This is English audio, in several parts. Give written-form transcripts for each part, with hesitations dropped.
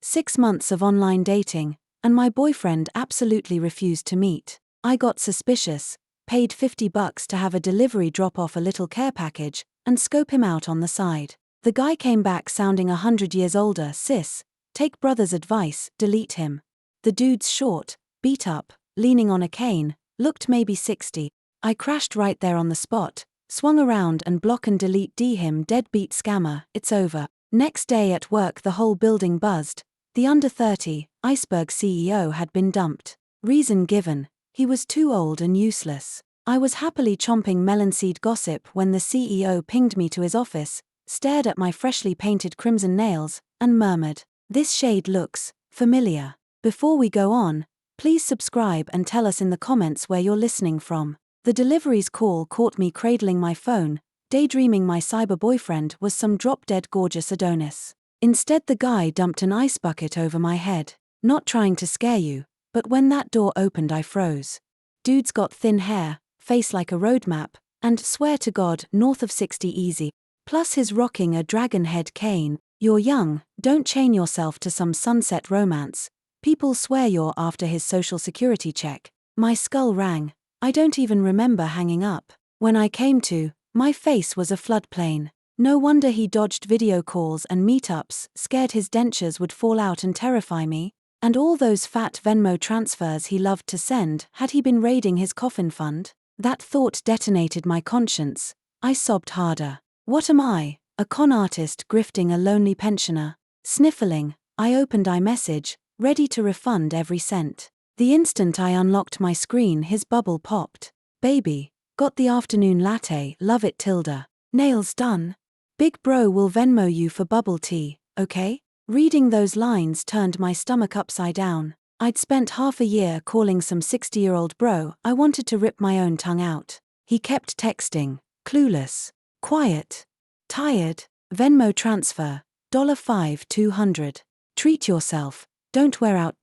6 months of online dating, and my boyfriend absolutely refused to meet. I got suspicious, paid $50 to have a delivery drop off a little care package, and scope him out on the side. The guy came back sounding 100 years older. Sis, take brother's advice, delete him. The dude's short, beat up, leaning on a cane, looked maybe 60. I crashed right there on the spot, swung around and block and delete him. Deadbeat scammer, it's over. Next day at work the whole building buzzed. The under 30, iceberg CEO had been dumped. Reason given, he was too old and useless. I was happily chomping melonseed gossip when the CEO pinged me to his office, stared at my freshly painted crimson nails, and murmured, "This shade looks familiar." Before we go on, please subscribe and tell us in the comments where you're listening from. The delivery's call caught me cradling my phone, daydreaming my cyber boyfriend was some drop-dead gorgeous Adonis. Instead the guy dumped an ice bucket over my head. Not trying to scare you, but when that door opened I froze. Dude's got thin hair, face like a road map, and swear to God, north of 60 easy. Plus he's rocking a dragon head cane. You're young, don't chain yourself to some sunset romance. People swear you're after his social security check. My skull rang. I don't even remember hanging up. When I came to, my face was a floodplain. No wonder he dodged video calls and meetups, scared his dentures would fall out and terrify me. And all those fat Venmo transfers he loved to send, had he been raiding his coffin fund? That thought detonated my conscience. I sobbed harder. What am I, a con artist grifting a lonely pensioner? Sniffling, I opened iMessage, ready to refund every cent. The instant I unlocked my screen his bubble popped. Baby, got the afternoon latte, love it tilde. Nails done. Big bro will Venmo you for bubble tea, okay? Reading those lines turned my stomach upside down. I'd spent half a year calling some 60-year-old bro I wanted to rip my own tongue out. He kept texting, clueless, quiet, tired, Venmo transfer, $5 200. Treat yourself, don't wear out.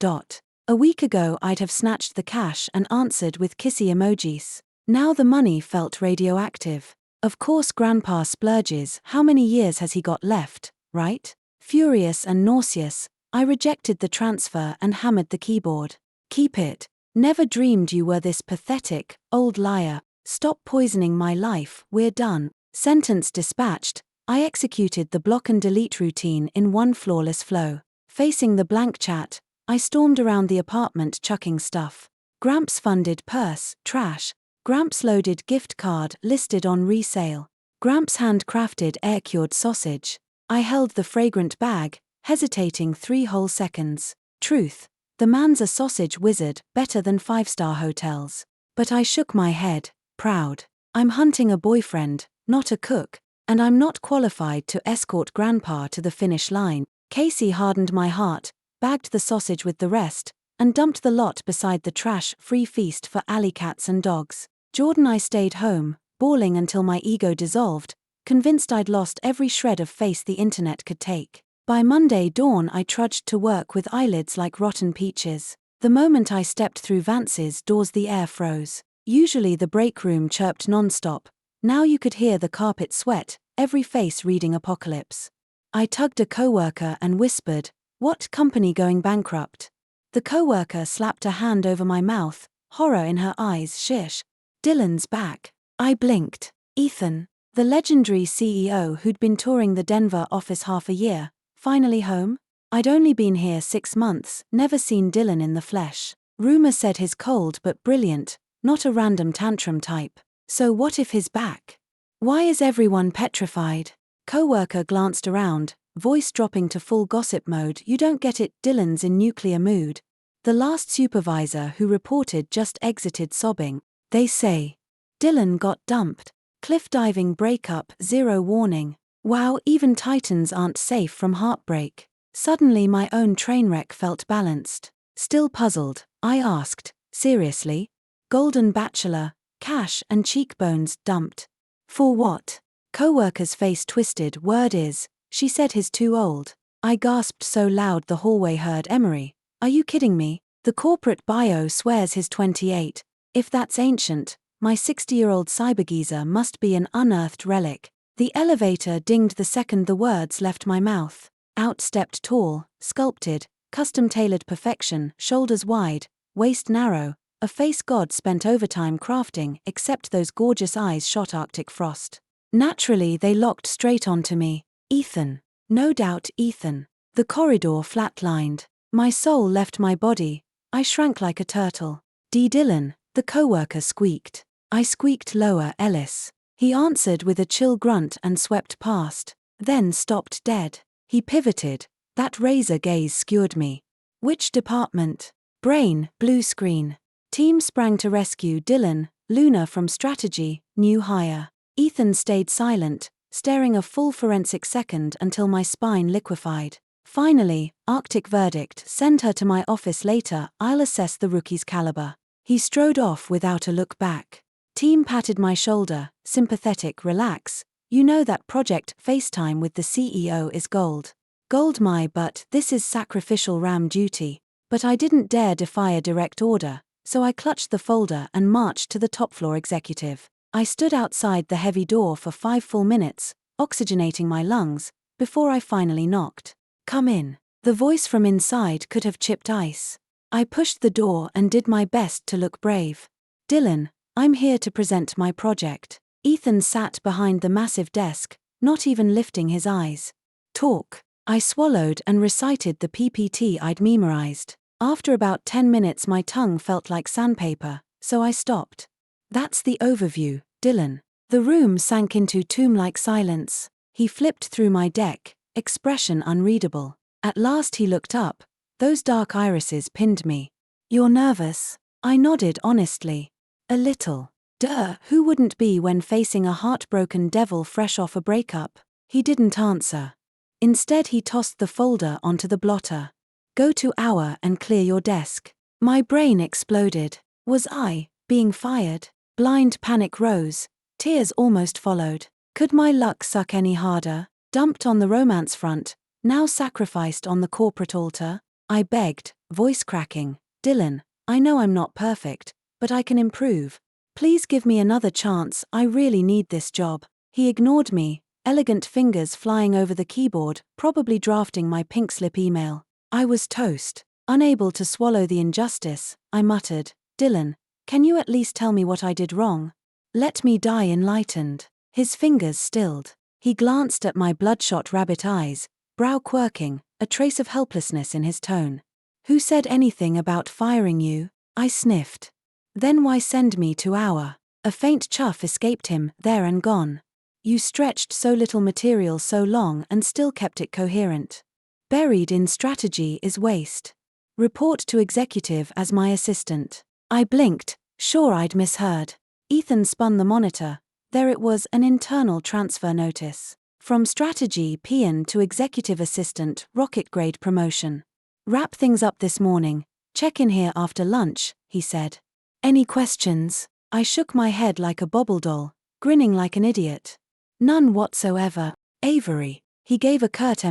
A week ago I'd have snatched the cash and answered with kissy emojis. Now the money felt radioactive. Of course grandpa splurges, how many years has he got left, right? Furious and nauseous, I rejected the transfer and hammered the keyboard. Keep it. Never dreamed you were this pathetic, old liar. Stop poisoning my life, we're done. Sentence dispatched, I executed the block and delete routine in one flawless flow. Facing the blank chat, I stormed around the apartment chucking stuff. Gramps funded purse, trash. Gramps loaded gift card listed on resale. Gramps handcrafted air-cured sausage. I held the fragrant bag, hesitating 3 whole seconds. Truth, the man's a sausage wizard, better than 5-star hotels. But I shook my head, proud. I'm hunting a boyfriend, not a cook, and I'm not qualified to escort grandpa to the finish line. Casey hardened my heart, bagged the sausage with the rest, and dumped the lot beside the trash-free feast for alley cats and dogs. Jordan I stayed home, bawling until my ego dissolved, convinced I'd lost every shred of face the internet could take. By Monday dawn I trudged to work with eyelids like rotten peaches. The moment I stepped through Vance's doors the air froze. Usually the break room chirped non-stop. Now you could hear the carpet sweat, every face reading apocalypse. I tugged a coworker and whispered, "What company going bankrupt?" The coworker slapped a hand over my mouth, horror in her eyes. Shish. Dylan's back. I blinked. Ethan, the legendary CEO who'd been touring the Denver office half a year, finally home? I'd only been here 6 months, never seen Dylan in the flesh. Rumor said he's cold but brilliant, not a random tantrum type. So what if he's back? Why is everyone petrified? Coworker glanced around, voice dropping to full gossip mode. You don't get it, Dylan's in nuclear mood. The last supervisor who reported just exited sobbing. They say Dylan got dumped. Cliff diving breakup, 0 warning. Wow, even titans aren't safe from heartbreak. Suddenly my own train wreck felt balanced. Still puzzled, I asked, seriously? Golden bachelor, cash and cheekbones dumped. For what? Coworker's face twisted. Word is, she said he's too old. I gasped so loud the hallway heard Emery. Are you kidding me? The corporate bio swears he's 28. If that's ancient, my 60-year-old cybergeezer must be an unearthed relic. The elevator dinged the second the words left my mouth. Out stepped tall, sculpted, custom-tailored perfection, shoulders wide, waist narrow, a face God spent overtime crafting, except those gorgeous eyes shot Arctic frost. Naturally they locked straight onto me. Ethan. No doubt Ethan. The corridor flatlined. My soul left my body. I shrank like a turtle. D. Dylan, the coworker squeaked. I squeaked lower. Ellis. He answered with a chill grunt and swept past, then stopped dead. He pivoted. That razor gaze skewered me. Which department? Brain. Blue screen. Team sprang to rescue Dylan, Luna from strategy, new hire. Ethan stayed silent, staring a full forensic second until my spine liquefied. Finally, Arctic verdict, send her to my office later, I'll assess the rookie's caliber. He strode off without a look back. Team patted my shoulder, sympathetic, relax. You know that project, FaceTime with the CEO is gold. Gold but this is sacrificial ram duty. But I didn't dare defy a direct order, so I clutched the folder and marched to the top floor executive. I stood outside the heavy door for 5 full minutes, oxygenating my lungs, before I finally knocked. Come in. The voice from inside could have chipped ice. I pushed the door and did my best to look brave. Dylan, I'm here to present my project. Ethan sat behind the massive desk, not even lifting his eyes. Talk. I swallowed and recited the PPT I'd memorized. After about 10 minutes my tongue felt like sandpaper, so I stopped. That's the overview, Dylan. The room sank into tomb-like silence. He flipped through my deck, expression unreadable. At last he looked up. Those dark irises pinned me. You're nervous? I nodded honestly. A little. Duh, who wouldn't be when facing a heartbroken devil fresh off a breakup? He didn't answer. Instead he tossed the folder onto the blotter. Go to hour and clear your desk. My brain exploded. Was I being fired? Blind panic rose. Tears almost followed. Could my luck suck any harder? Dumped on the romance front, now sacrificed on the corporate altar? I begged, voice cracking. Dylan, I know I'm not perfect, but I can improve. Please give me another chance, I really need this job. He ignored me, elegant fingers flying over the keyboard, probably drafting my pink slip email. I was toast. Unable to swallow the injustice, I muttered, Dylan, can you at least tell me what I did wrong? Let me die enlightened. His fingers stilled. He glanced at my bloodshot rabbit eyes, brow quirking, a trace of helplessness in his tone. Who said anything about firing you? I sniffed. Then why send me to hour? A faint chuff escaped him, there and gone. You stretched so little material so long and still kept it coherent. Buried in strategy is waste. Report to executive as my assistant. I blinked, sure I'd misheard. Ethan spun the monitor. There it was, an internal transfer notice. From strategy PN to executive assistant, rocket grade promotion. Wrap things up this morning. Check in here after lunch, he said. Any questions? I shook my head like a bobble doll, grinning like an idiot. None whatsoever. Avery. He gave a curt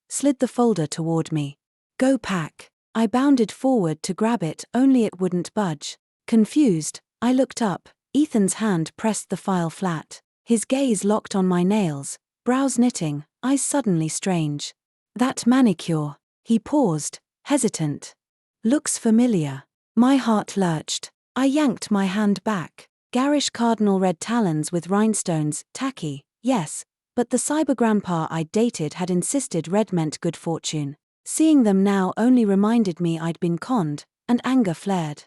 slid the folder toward me. Go pack. I bounded forward to grab it, only it wouldn't budge. Confused, I looked up. Ethan's hand pressed the file flat. His gaze locked on my nails, brows knitting, eyes suddenly strange. That manicure. He paused, hesitant. Looks familiar. My heart lurched. I yanked my hand back. Garish cardinal red talons with rhinestones, tacky, yes, but the cyber grandpa I'd dated had insisted red meant good fortune. Seeing them now only reminded me I'd been conned, and anger flared.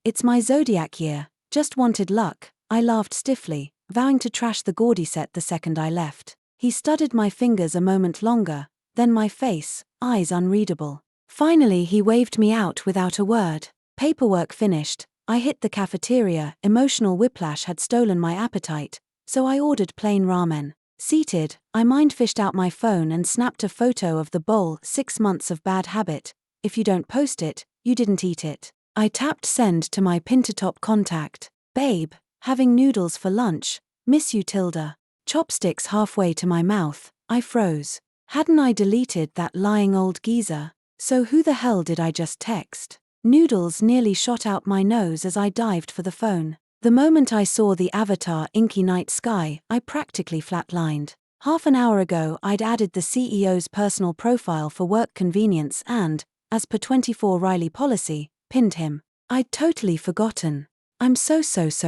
It's my zodiac year, just wanted luck, I laughed stiffly, vowing to trash the gaudy set the second I left. He studied my fingers a moment longer, then my face, eyes unreadable. Finally he waved me out without a word. Paperwork finished, I hit the cafeteria, emotional whiplash had stolen my appetite, so I ordered plain ramen. Seated, I mind-fished out my phone and snapped a photo of the bowl. 6 months of bad habit. If you don't post it, you didn't eat it. I tapped send to my pin-to-top contact. Babe, having noodles for lunch. Miss you Tilda. Chopsticks halfway to my mouth, I froze. Hadn't I deleted that lying old geezer? So who the hell did I just text? Noodles nearly shot out my nose as I dived for the phone. The moment I saw the avatar inky night sky, I practically flatlined. Half an hour ago I'd added the CEO's personal profile for work convenience and, as per 24 Riley policy, pinned him. I'd totally forgotten. I'm so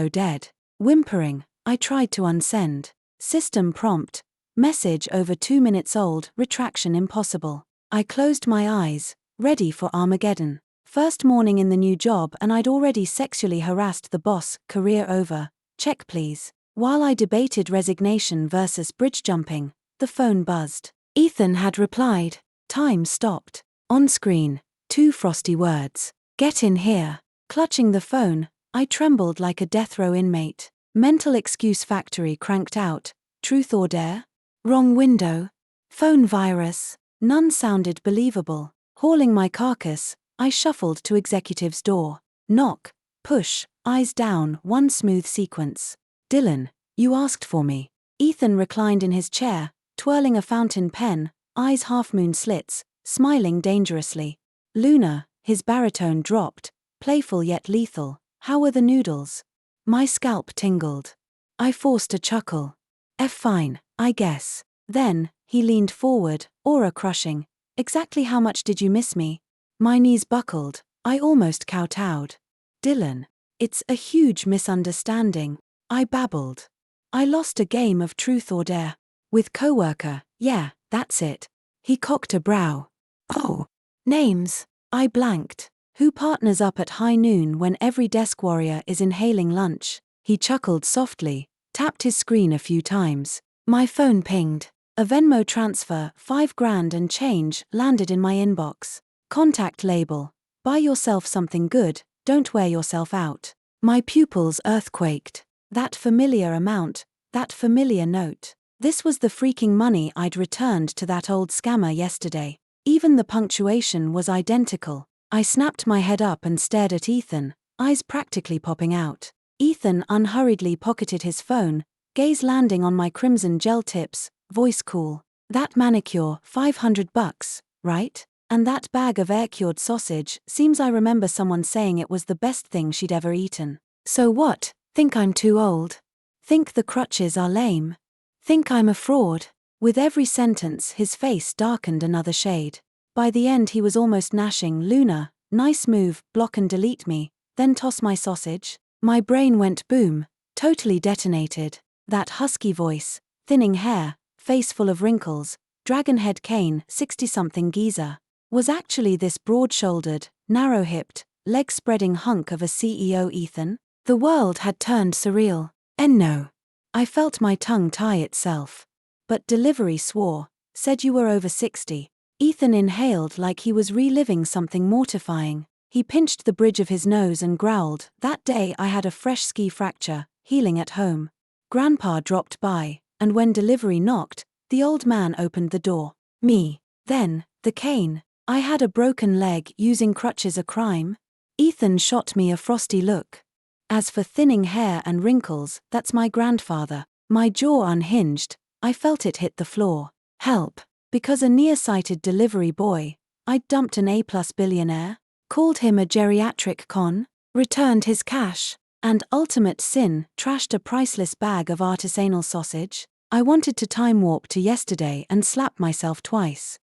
dead. Whimpering, I tried to unsend. System prompt. Message over 2 minutes old, retraction impossible. I closed my eyes, ready for Armageddon. First morning in the new job and I'd already sexually harassed the boss, career over. Check please. While I debated resignation versus bridge jumping, the phone buzzed. Ethan had replied. Time stopped. On screen, 2 frosty words. Get in here. Clutching the phone, I trembled like a death row inmate. Mental excuse factory cranked out. Truth or dare? Wrong window. Phone virus. None sounded believable. Hauling my carcass, I shuffled to executive's door. Knock. Push. Eyes down, one smooth sequence. Dylan, you asked for me. Ethan reclined in his chair, twirling a fountain pen, eyes half-moon slits, smiling dangerously. Luna, his baritone dropped, playful yet lethal. How were the noodles? My scalp tingled. I forced a chuckle. Fine, I guess. Then, he leaned forward, aura crushing. Exactly how much did you miss me? My knees buckled. I almost kowtowed. Dylan, it's a huge misunderstanding. I babbled. I lost a game of truth or dare. With coworker, yeah, that's it. He cocked a brow. Oh. Names. I blanked. Who partners up at high noon when every desk warrior is inhaling lunch? He chuckled softly, tapped his screen a few times. My phone pinged. A Venmo transfer, $5,000 and change, landed in my inbox. Contact label. Buy yourself something good, don't wear yourself out. My pupils earthquaked. That familiar amount, that familiar note. This was the freaking money I'd returned to that old scammer yesterday. Even the punctuation was identical. I snapped my head up and stared at Ethan, eyes practically popping out. Ethan unhurriedly pocketed his phone, gaze landing on my crimson gel tips, voice cool. That manicure, $500, right? And that bag of air-cured sausage, seems I remember someone saying it was the best thing she'd ever eaten. So what? Think I'm too old? Think the crutches are lame? Think I'm a fraud? With every sentence his face darkened another shade. By the end he was almost gnashing. Luna, nice move, block and delete me, then toss my sausage. My brain went boom, totally detonated. That husky voice, thinning hair, face full of wrinkles, dragon-head cane, 60-something geezer, was actually this broad-shouldered, narrow-hipped, leg-spreading hunk of a CEO Ethan? The world had turned surreal. And no. I felt my tongue tie itself. But delivery swore, said you were over 60. Ethan inhaled like he was reliving something mortifying. He pinched the bridge of his nose and growled, that day I had a fresh ski fracture, healing at home. Grandpa dropped by, and when delivery knocked, the old man opened the door. Me. Then, the cane. I had a broken leg, using crutches a crime? Ethan shot me a frosty look. As for thinning hair and wrinkles, that's my grandfather. My jaw unhinged, I felt it hit the floor. Help. Because a nearsighted delivery boy, I'd dumped an A-plus billionaire, called him a geriatric con, returned his cash, and ultimate sin, trashed a priceless bag of artisanal sausage. I wanted to time warp to yesterday and slap myself twice.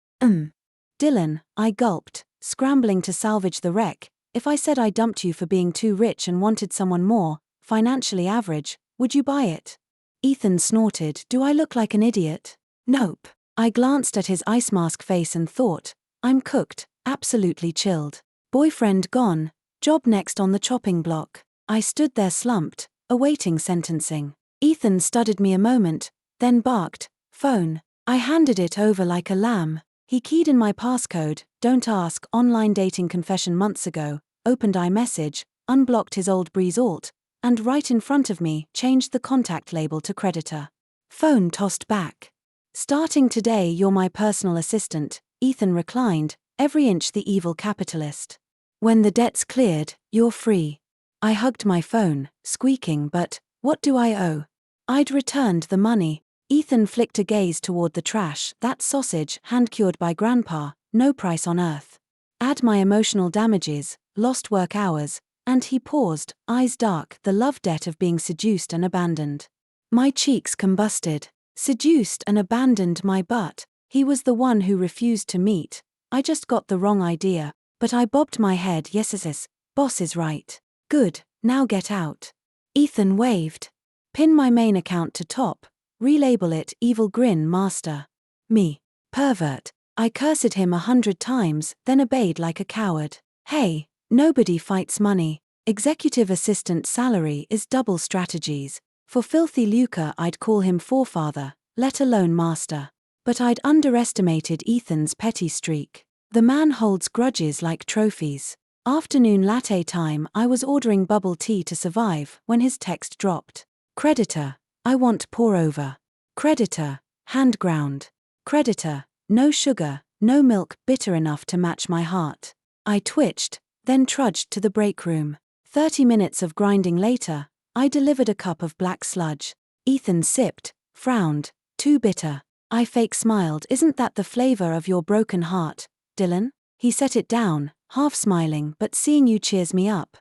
Dylan, I gulped, scrambling to salvage the wreck. If I said I dumped you for being too rich and wanted someone more, financially average, would you buy it? Ethan snorted. Do I look like an idiot? Nope. I glanced at his ice mask face and thought, I'm cooked, absolutely chilled. Boyfriend gone, job next on the chopping block. I stood there slumped, awaiting sentencing. Ethan studied me a moment, then barked, phone. I handed it over like a lamb. He keyed in my passcode, don't ask, online dating confession months ago, opened iMessage, unblocked his old Breeze alt, and right in front of me, changed the contact label to creditor. Phone tossed back. Starting today you're my personal assistant, Ethan reclined, every inch the evil capitalist. When the debt's cleared, you're free. I hugged my phone, squeaking, but, what do I owe? I'd returned the money. Ethan flicked a gaze toward the trash. That sausage, hand-cured by Grandpa, no price on earth. Add my emotional damages, lost work hours, and he paused, eyes dark, the love debt of being seduced and abandoned. My cheeks combusted. Seduced and abandoned my butt. He was the one who refused to meet. I just got the wrong idea, but I bobbed my head. Yes, boss is right. Good, now get out. Ethan waved. Pin my main account to top. Relabel it evil grin master. Me. Pervert. I cursed him 100 times, then obeyed like a coward. Hey, nobody fights money. Executive assistant salary is double strategies. For filthy lucre I'd call him forefather, let alone master. But I'd underestimated Ethan's petty streak. The man holds grudges like trophies. Afternoon latte time. I was ordering bubble tea to survive when his text dropped. Creditor, I want pour over. Creditor, hand ground. Creditor, no sugar, no milk bitter enough to match my heart. I twitched, then trudged to the break room. 30 minutes of grinding later, I delivered a cup of black sludge. Ethan sipped, frowned, too bitter. I fake smiled. Isn't that the flavor of your broken heart, Dylan? He set it down, half smiling, but seeing you cheers me up.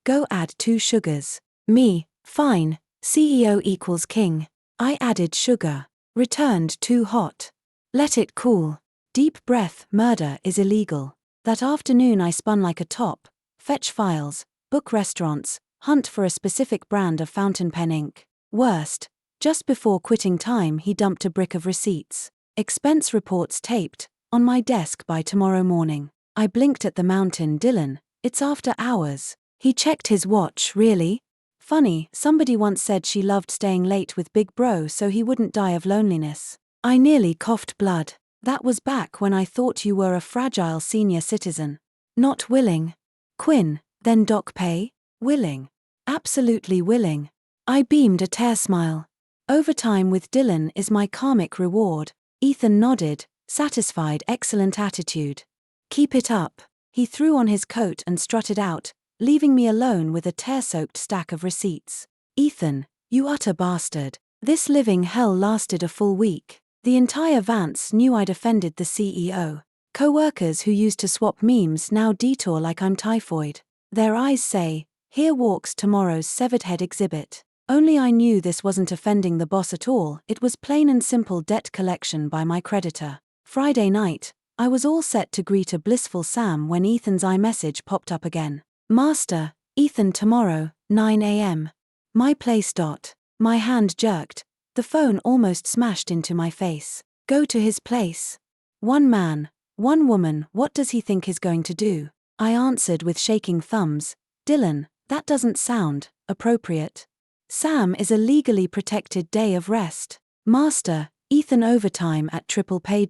Go add 2 sugars. Me, fine, CEO equals king. I added sugar. Returned too hot. Let it cool. Deep breath. Murder is illegal. That afternoon I spun like a top. Fetch files, book restaurants, hunt for a specific brand of fountain pen ink. Worst, just before quitting time he dumped a brick of receipts. Expense reports taped, on my desk by tomorrow morning. I blinked at the mountain. Dylan, it's after hours. He checked his watch. Really? Funny, somebody once said she loved staying late with Big Bro so he wouldn't die of loneliness. I nearly coughed blood. That was back when I thought you were a fragile senior citizen. Not willing. Quinn, then Doc Pay? Willing. Absolutely willing. I beamed a tear smile. Overtime with Dylan is my karmic reward. Ethan nodded, satisfied. Excellent attitude. Keep it up. He threw on his coat and strutted out, leaving me alone with a tear-soaked stack of receipts. Ethan, you utter bastard. This living hell lasted a full week. The entire Vance knew I'd offended the CEO. Co-workers who used to swap memes now detour like I'm typhoid. Their eyes say, here walks tomorrow's severed head exhibit. Only I knew this wasn't offending the boss at all. It was plain and simple debt collection by my creditor. Friday night, I was all set to greet a blissful Sam when Ethan's iMessage popped up again. Master, Ethan tomorrow, 9 a.m. My place. My hand jerked. The phone almost smashed into my face. Go to his place. One man, one woman, what does he think he's going to do? I answered with shaking thumbs. Dylan, that doesn't sound appropriate. Sam is a legally protected day of rest. Master, Ethan overtime at triple pay.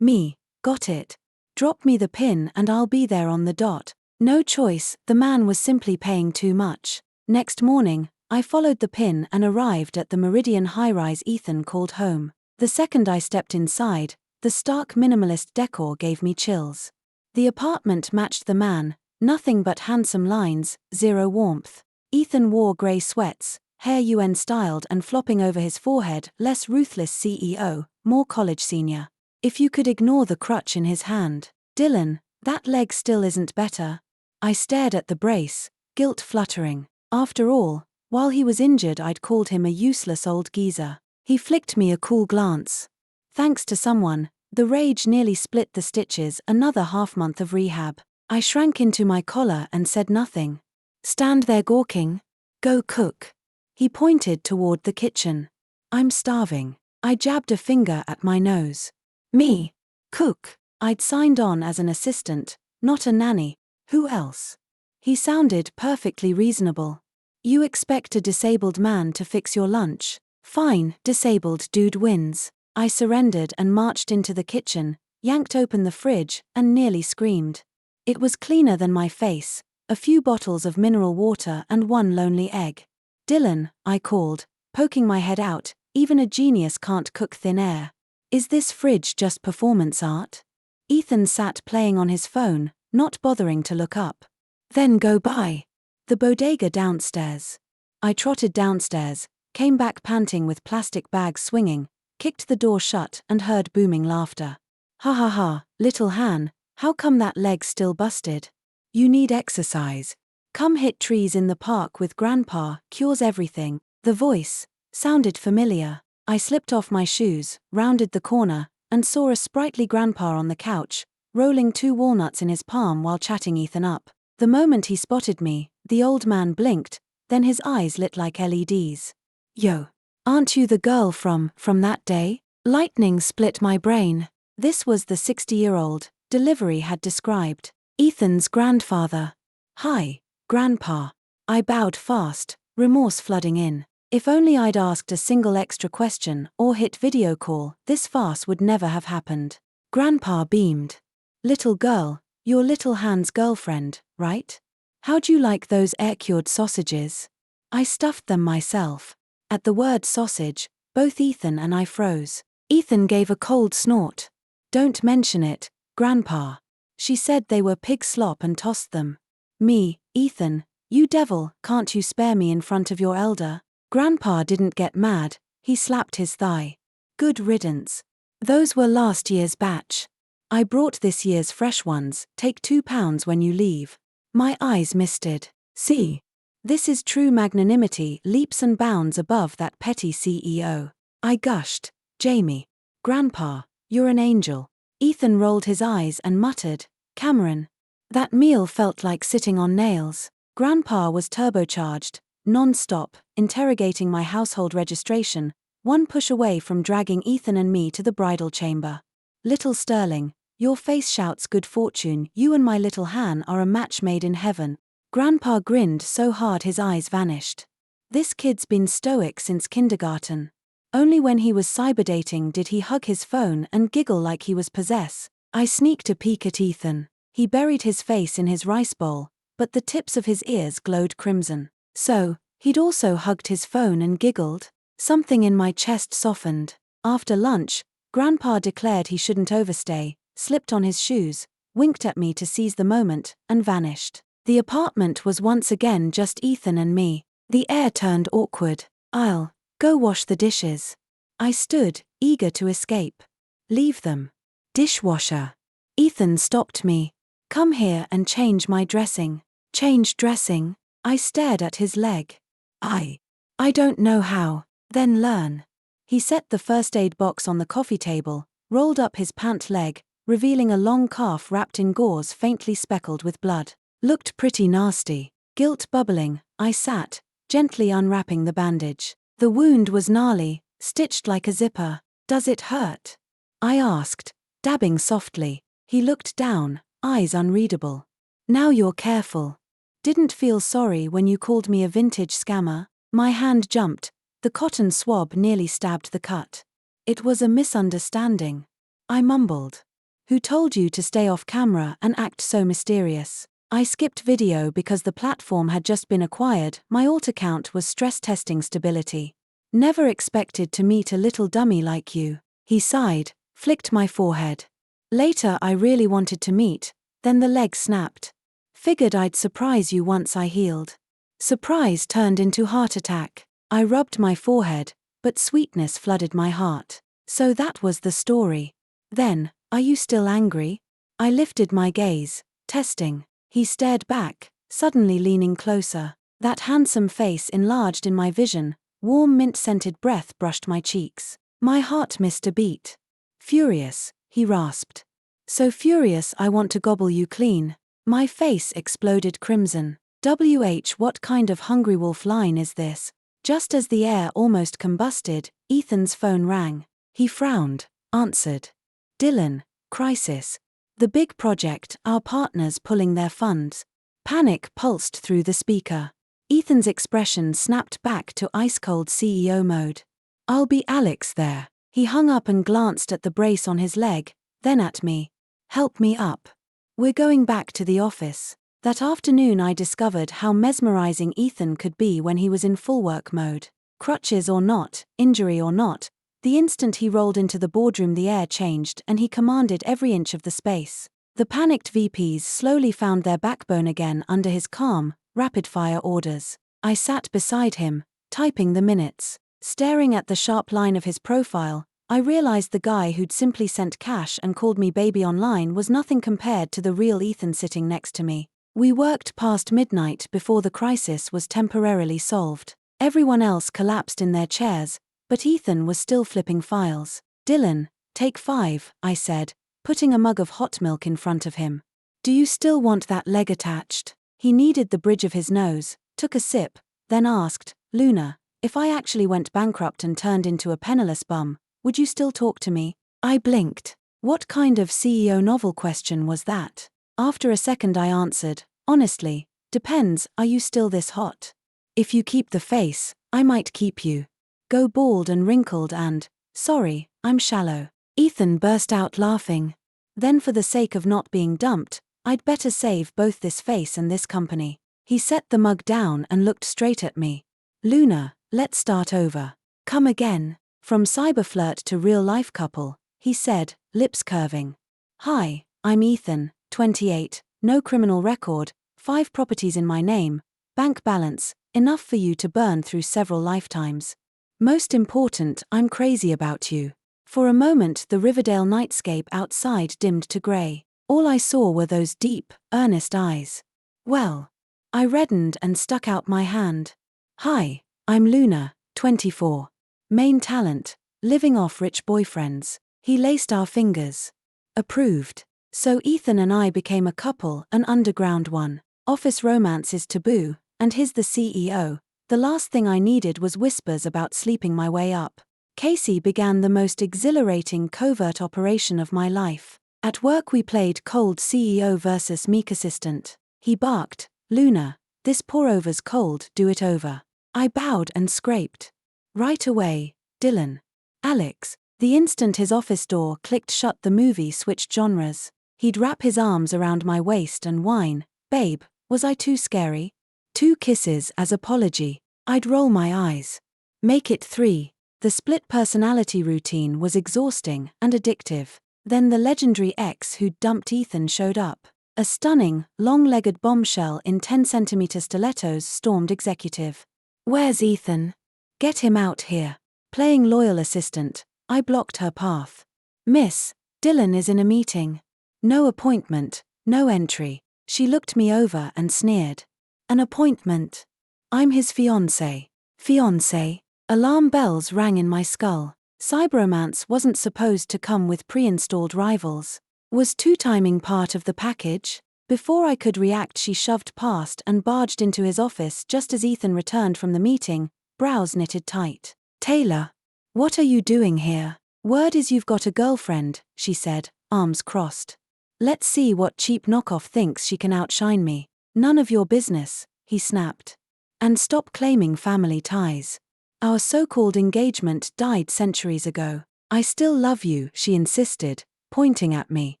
Me, got it. Drop me the pin and I'll be there on the dot. No choice, the man was simply paying too much. Next morning, I followed the pin and arrived at the Meridian high-rise Ethan called home. The second I stepped inside, the stark minimalist decor gave me chills. The apartment matched the man, nothing but handsome lines, zero warmth. Ethan wore grey sweats, hair UN-styled and flopping over his forehead, less ruthless CEO, more college senior. If you could ignore the crutch in his hand. Dylan, that leg still isn't better. I stared at the brace, guilt fluttering. After all, while he was injured I'd called him a useless old geezer. He flicked me a cool glance. Thanks to someone, the rage nearly split the stitches. Another half-month of rehab. I shrank into my collar and said nothing. Stand there gawking. Go cook. He pointed toward the kitchen. I'm starving. I jabbed a finger at my nose. Me? Cook? I'd signed on as an assistant, not a nanny. Who else? He sounded perfectly reasonable. You expect a disabled man to fix your lunch? Fine, disabled dude wins. I surrendered and marched into the kitchen, yanked open the fridge, and nearly screamed. It was cleaner than my face, a few bottles of mineral water and one lonely egg. Dylan, I called, poking my head out, even a genius can't cook thin air. Is this fridge just performance art? Ethan sat playing on his phone, not bothering to look up. Then go by. The bodega downstairs. I trotted downstairs, came back panting with plastic bags swinging, kicked the door shut and heard booming laughter. Ha ha ha, little Han, how come that leg's still busted? You need exercise. Come hit trees in the park with Grandpa, cures everything. The voice sounded familiar. I slipped off my shoes, rounded the corner, and saw a sprightly grandpa on the couch, rolling 2 walnuts in his palm while chatting Ethan up. The moment he spotted me, the old man blinked, then his eyes lit like LEDs. "Yo, aren't you the girl from that day?" Lightning split my brain. This was the 60-year-old delivery had described. Ethan's grandfather. "Hi, Grandpa." I bowed fast, remorse flooding in. If only I'd asked a single extra question or hit video call, this farce would never have happened. Grandpa beamed. "Little girl, your little Han's girlfriend, right? How'd you like those air-cured sausages?" I stuffed them myself. At the word sausage, both Ethan and I froze. Ethan gave a cold snort. "Don't mention it, Grandpa. She said they were pig slop and tossed them." Me, Ethan, "You devil, can't you spare me in front of your elder?" Grandpa didn't get mad, he slapped his thigh. "Good riddance. Those were last year's batch. I brought this year's fresh ones, take £2 when you leave." My eyes misted. See? This is true magnanimity, leaps and bounds above that petty CEO. I gushed. "Jamie. Grandpa, you're an angel." Ethan rolled his eyes and muttered, "Cameron." That meal felt like sitting on nails. Grandpa was turbocharged, non-stop, interrogating my household registration, one push away from dragging Ethan and me to the bridal chamber. "Little Sterling, your face shouts good fortune. You and my little Han are a match made in heaven." Grandpa grinned so hard his eyes vanished. This kid's been stoic since kindergarten. Only when he was cyberdating did he hug his phone and giggle like he was possessed. I sneaked a peek at Ethan. He buried his face in his rice bowl, but the tips of his ears glowed crimson. So, he'd also hugged his phone and giggled? Something in my chest softened. After lunch, Grandpa declared he shouldn't overstay, slipped on his shoes, winked at me to seize the moment, and vanished. The apartment was once again just Ethan and me. The air turned awkward. "I'll go wash the dishes." I stood, eager to escape. "Leave them. Dishwasher." Ethan stopped me. "Come here and change my dressing." "Change dressing?" I stared at his leg. I don't know how." "Then learn." He set the first aid box on the coffee table, rolled up his pant leg, revealing a long calf wrapped in gauze faintly speckled with blood. Looked pretty nasty. Guilt bubbling, I sat, gently unwrapping the bandage. The wound was gnarly, stitched like a zipper. "Does it hurt?" I asked, dabbing softly. He looked down, eyes unreadable. "Now you're careful. Didn't feel sorry when you called me a vintage scammer." My hand jumped, the cotton swab nearly stabbed the cut. "It was a misunderstanding." I mumbled. "Who told you to stay off camera and act so mysterious?" I skipped video because the platform had just been acquired. My alt account was stress testing stability. "Never expected to meet a little dummy like you." He sighed, flicked my forehead. "Later I really wanted to meet, then the leg snapped. Figured I'd surprise you once I healed." Surprise turned into heart attack. I rubbed my forehead, but sweetness flooded my heart. "So that was the story. Then, are you still angry?" I lifted my gaze, testing. He stared back, suddenly leaning closer. That handsome face enlarged in my vision, warm mint-scented breath brushed my cheeks. My heart missed a beat. "Furious," he rasped. "So furious I want to gobble you clean." My face exploded crimson. What kind of hungry wolf line is this? Just as the air almost combusted, Ethan's phone rang. He frowned, answered. "Dylan, crisis. The big project, our partners pulling their funds." Panic pulsed through the speaker. Ethan's expression snapped back to ice-cold CEO mode. "I'll be Alex there." He hung up and glanced at the brace on his leg, then at me. "Help me up. We're going back to the office." That afternoon I discovered how mesmerizing Ethan could be when he was in full work mode. Crutches or not, injury or not, the instant he rolled into the boardroom the air changed and he commanded every inch of the space. The panicked VPs slowly found their backbone again under his calm, rapid-fire orders. I sat beside him, typing the minutes. Staring at the sharp line of his profile, I realized the guy who'd simply sent cash and called me baby online was nothing compared to the real Ethan sitting next to me. We worked past midnight before the crisis was temporarily solved. Everyone else collapsed in their chairs, But Ethan was still flipping files. "Dylan, take 5, I said, putting a mug of hot milk in front of him. "Do you still want that leg attached?" He kneaded the bridge of his nose, took a sip, then asked, "Luna, if I actually went bankrupt and turned into a penniless bum, would you still talk to me?" I blinked. What kind of CEO novel question was that? After a second I answered, "Honestly, depends, are you still this hot? If you keep the face, I might keep you. Go bald and wrinkled and, sorry, I'm shallow." Ethan burst out laughing. "Then for the sake of not being dumped, I'd better save both this face and this company." He set the mug down and looked straight at me. "Luna, let's start over. Come again." From cyberflirt to real-life couple, he said, lips curving. "Hi, I'm Ethan, 28, no criminal record, 5 properties in my name, bank balance, enough for you to burn through several lifetimes. Most important, I'm crazy about you." For a moment the Riverdale nightscape outside dimmed to grey. All I saw were those deep, earnest eyes. "Well." I reddened and stuck out my hand. "Hi, I'm Luna, 24. Main talent, living off rich boyfriends." He laced our fingers. "Approved." So Ethan and I became a couple, an underground one. Office romance is taboo, and he's the CEO. The last thing I needed was whispers about sleeping my way up. Casey began the most exhilarating covert operation of my life. At work we played cold CEO versus meek assistant. He barked, "Luna, this pour-over's cold, do it over." I bowed and scraped. "Right away, Dylan." "Alex." The instant his office door clicked shut the movie switched genres. He'd wrap his arms around my waist and whine, "Babe, was I too scary?" 2 kisses as apology. I'd roll my eyes. "Make it 3. The split personality routine was exhausting and addictive. Then the legendary ex who'd dumped Ethan showed up. A stunning, long-legged bombshell in 10-centimeter stilettos stormed executive. "Where's Ethan? Get him out here." Playing loyal assistant, I blocked her path. "Miss, Dylan is in a meeting." "No appointment, no entry." She looked me over and sneered. "An appointment? I'm his fiancé." "Fiancé?" Alarm bells rang in my skull. Cyberromance wasn't supposed to come with pre-installed rivals. Was two-timing part of the package? Before I could react she shoved past and barged into his office just as Ethan returned from the meeting, brows knitted tight. "Taylor, what are you doing here?" "Word is you've got a girlfriend," she said, arms crossed. "Let's see what cheap knockoff thinks she can outshine me." "None of your business," he snapped. "And stop claiming family ties. Our so-called engagement died centuries ago." "I still love you," she insisted, pointing at me.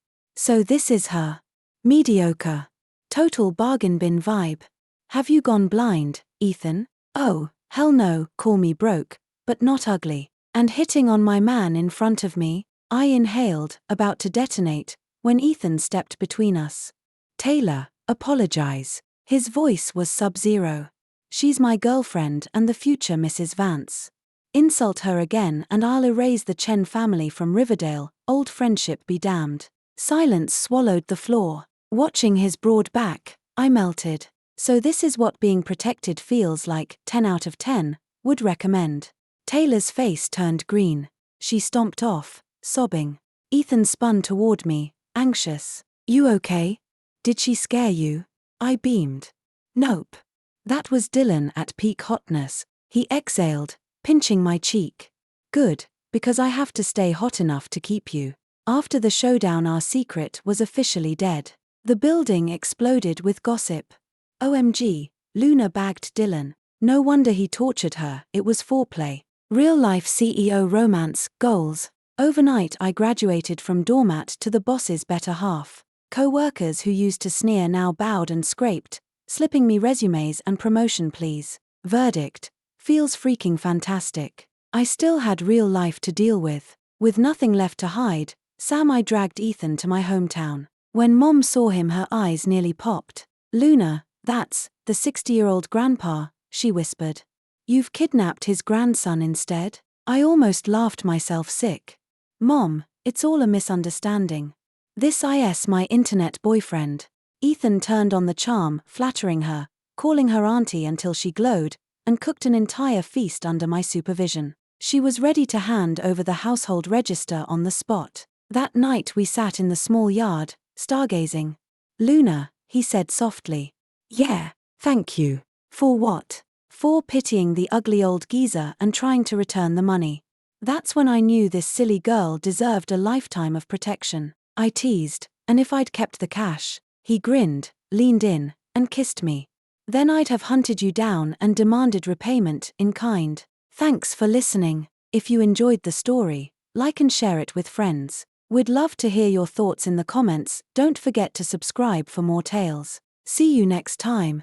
"So this is her. Mediocre. Total bargain bin vibe. Have you gone blind, Ethan?" "Oh, hell no, call me broke, but not ugly." And hitting on my man in front of me, I inhaled, about to detonate, when Ethan stepped between us. "Taylor, apologize." His voice was sub-zero. "She's my girlfriend and the future Mrs. Vance. Insult her again and I'll erase the Chen family from Riverdale, old friendship be damned." Silence swallowed the floor. Watching his broad back, I melted. So this is what being protected feels like, 10 out of 10, would recommend. Taylor's face turned green. She stomped off, sobbing. Ethan spun toward me, anxious. "You okay? Did she scare you?" I beamed. "Nope." That was Dylan at peak hotness. He exhaled, pinching my cheek. "Good, because I have to stay hot enough to keep you." After the showdown our secret was officially dead. The building exploded with gossip. OMG, Luna bagged Dylan. No wonder he tortured her, it was foreplay. Real-life CEO romance, goals. Overnight I graduated from doormat to the boss's better half. Co-workers who used to sneer now bowed and scraped, slipping me resumes and promotion pleas. Verdict: feels freaking fantastic. I still had real life to deal with. With nothing left to hide, I dragged Ethan to my hometown. When Mom saw him her eyes nearly popped. "Luna, that's the 60-year-old grandpa," she whispered. "You've kidnapped his grandson instead?" I almost laughed myself sick. "Mom, it's all a misunderstanding. This is my internet boyfriend." Ethan turned on the charm, flattering her, calling her auntie until she glowed, and cooked an entire feast under my supervision. She was ready to hand over the household register on the spot. That night we sat in the small yard, stargazing. "Luna," he said softly. "Yeah, thank you." "For what?" "For pitying the ugly old geezer and trying to return the money." That's when I knew this silly girl deserved a lifetime of protection. I teased, "And if I'd kept the cash?" He grinned, leaned in, and kissed me. "Then I'd have hunted you down and demanded repayment in kind." Thanks for listening. If you enjoyed the story, like and share it with friends. We'd love to hear your thoughts in the comments. Don't forget to subscribe for more tales. See you next time.